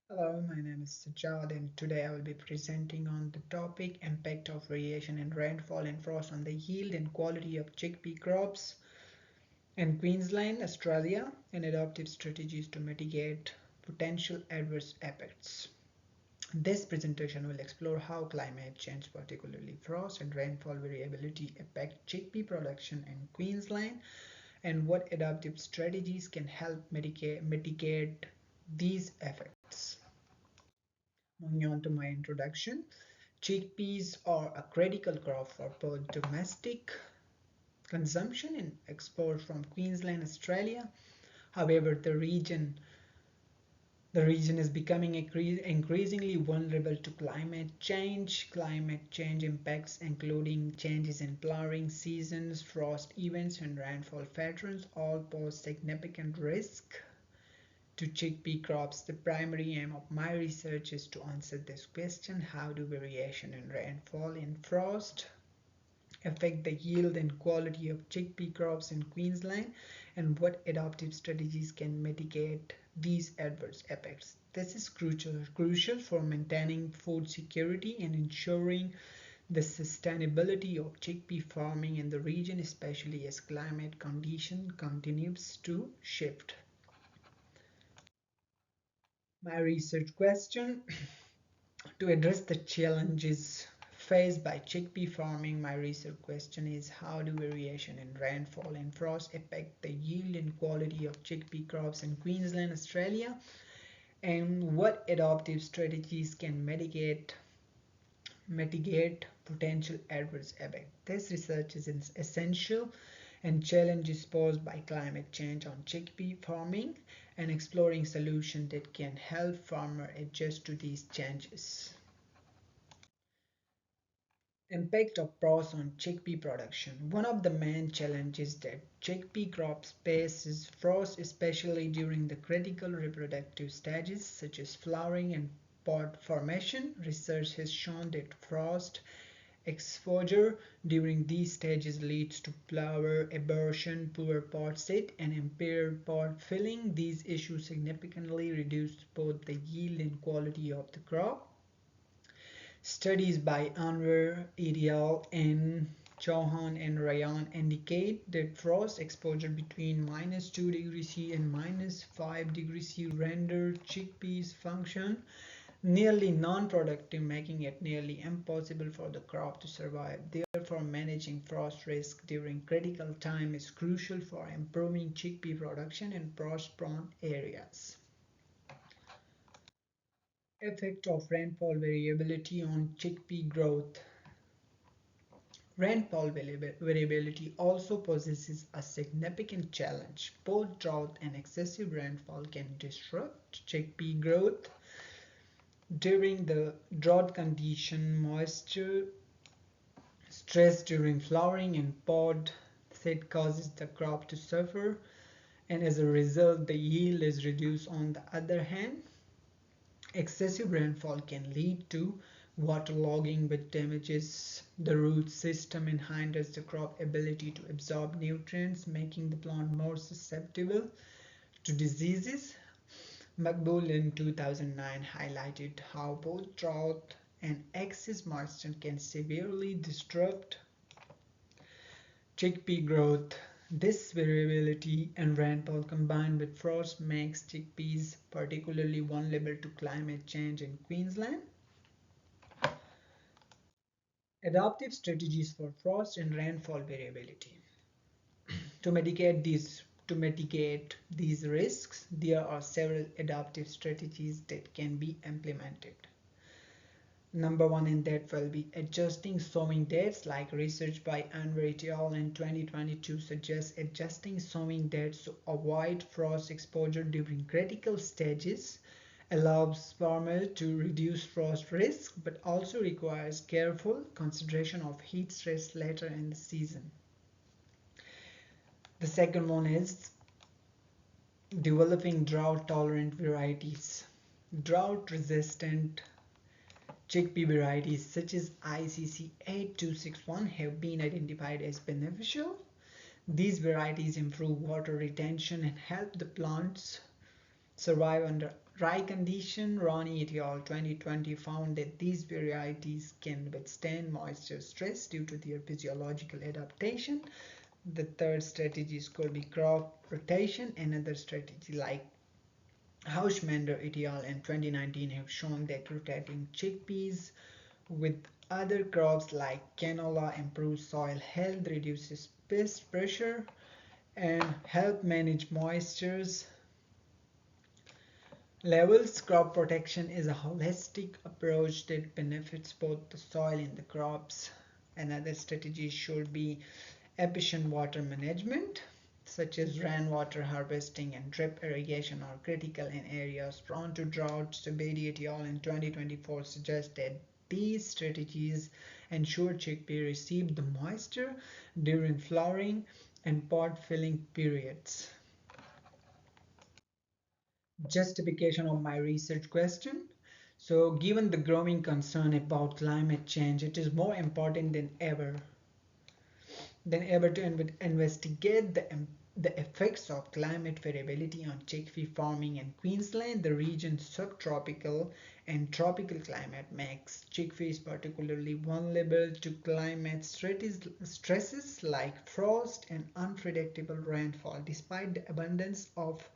Hello, my name is Sajad and today I will be presenting on the topic impact of variation in rainfall and frost on the yield and quality of chickpea crops in Queensland, Australia, and adaptive strategies to mitigate potential adverse effects. This presentation will explore how climate change, particularly frost and rainfall variability, affect chickpea production in Queensland and what adaptive strategies can help mitigate these effects. Moving on to my introduction, chickpeas are a critical crop for both domestic consumption and export from Queensland, Australia. However, the region is becoming increasingly vulnerable to climate change. Climate change impacts, including changes in flowering seasons, frost events, and rainfall patterns, all pose significant risk to chickpea crops. The primary aim of my research is to answer this question: how do variation in rainfall and frost affect the yield and quality of chickpea crops in Queensland, and what adaptive strategies can mitigate these adverse effects? This is crucial for maintaining food security and ensuring the sustainability of chickpea farming in the region, especially as climate condition continues to shift. My research question: to address the challenges faced by chickpea farming, my research question is: how do variation in rainfall and frost affect the yield and quality of chickpea crops in Queensland, Australia, and what adaptive strategies can mitigate potential adverse effects? This research is essential and challenges posed by climate change on chickpea farming and exploring solutions that can help farmers adjust to these changes. Impact of frost on chickpea production. One of the main challenges that chickpea crops face is frost, especially during the critical reproductive stages such as flowering and pod formation. Research has shown that frost exposure during these stages leads to flower abortion, poor pod set, and impaired pod filling. These issues significantly reduce both the yield and quality of the crop. Studies by Anwar et and Chauhan and Ryan indicate that frost exposure between -2 degrees C and -5 degrees C render chickpeas function nearly non-productive, making it nearly impossible for the crop to survive. Therefore, managing frost risk during critical time is crucial for improving chickpea production in frost-prone areas. Effect of rainfall variability on chickpea growth. Rainfall variability also possesses a significant challenge. Both drought and excessive rainfall can disrupt chickpea growth. During the drought condition, moisture stress during flowering and pod set causes the crop to suffer, and as a result, the yield is reduced. On the other hand, excessive rainfall can lead to waterlogging, which damages the root system and hinders the crop ability to absorb nutrients, making the plant more susceptible to diseases. Maqbool in 2009 highlighted how both drought and excess moisture can severely disrupt chickpea growth. This variability in rainfall combined with frost makes chickpeas particularly vulnerable to climate change in Queensland. Adaptive strategies for frost and rainfall variability. To mitigate these risks, there are several adaptive strategies that can be implemented. Number one in that will be adjusting sowing dates, like research by Anwar et al. In 2022 suggests adjusting sowing dates to avoid frost exposure during critical stages, allows farmers to reduce frost risk, but also requires careful consideration of heat stress later in the season. The second one is developing drought-tolerant varieties. Drought-resistant chickpea varieties such as ICC 8261 have been identified as beneficial. These varieties improve water retention and help the plants survive under Dry condition, Ronnie et al. 2020 found that these varieties can withstand moisture stress due to their physiological adaptation. The third strategy is called crop rotation. Another strategy like Hausmander et al. In 2019 have shown that rotating chickpeas with other crops like canola improves soil health, reduces pest pressure, and help manage moistures levels. Crop protection is a holistic approach that benefits both the soil and the crops. Another strategy should be efficient water management, such as rainwater harvesting and drip irrigation, are critical in areas prone to drought. Sabedi et al. In 2024 suggest that these strategies ensure chickpea receive the moisture during flowering and pod filling periods. Justification of my research question. So, given the growing concern about climate change, it is more important than ever to investigate the effects of climate variability on chickpea farming in Queensland. The region's subtropical and tropical climate makes chickpeas particularly vulnerable to climate stresses like frost and unpredictable rainfall. Despite the abundance of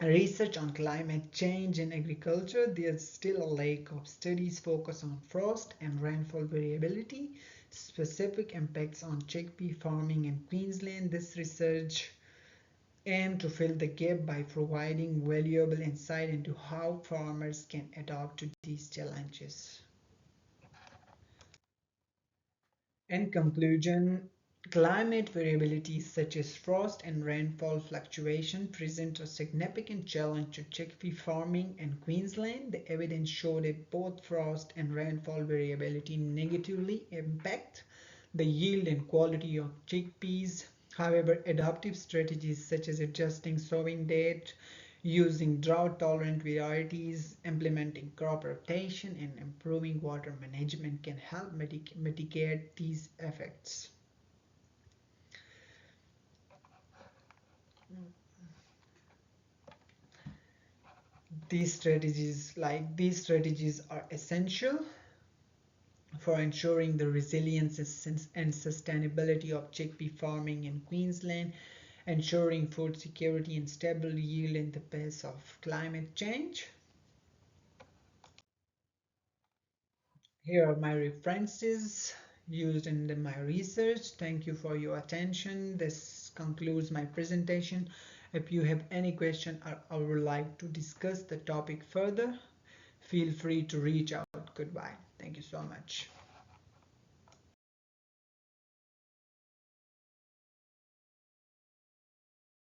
research on climate change in agriculture, there's still a lack of studies focused on frost and rainfall variability, specific impacts on chickpea farming in Queensland. This research aimed to fill the gap by providing valuable insight into how farmers can adapt to these challenges. In conclusion, climate variability such as frost and rainfall fluctuation present a significant challenge to chickpea farming in Queensland. The evidence showed that both frost and rainfall variability negatively impact the yield and quality of chickpeas. However, adaptive strategies such as adjusting sowing date, using drought-tolerant varieties, implementing crop rotation, and improving water management can help mitigate these effects. These strategies are essential for ensuring the resilience and sustainability of chickpea farming in Queensland, ensuring food security and stable yield in the face of climate change. Here are my references used in my research. Thank you for your attention. This concludes my presentation. If you have any question or would like to discuss the topic further, feel free to reach out. Goodbye. Thank you so much.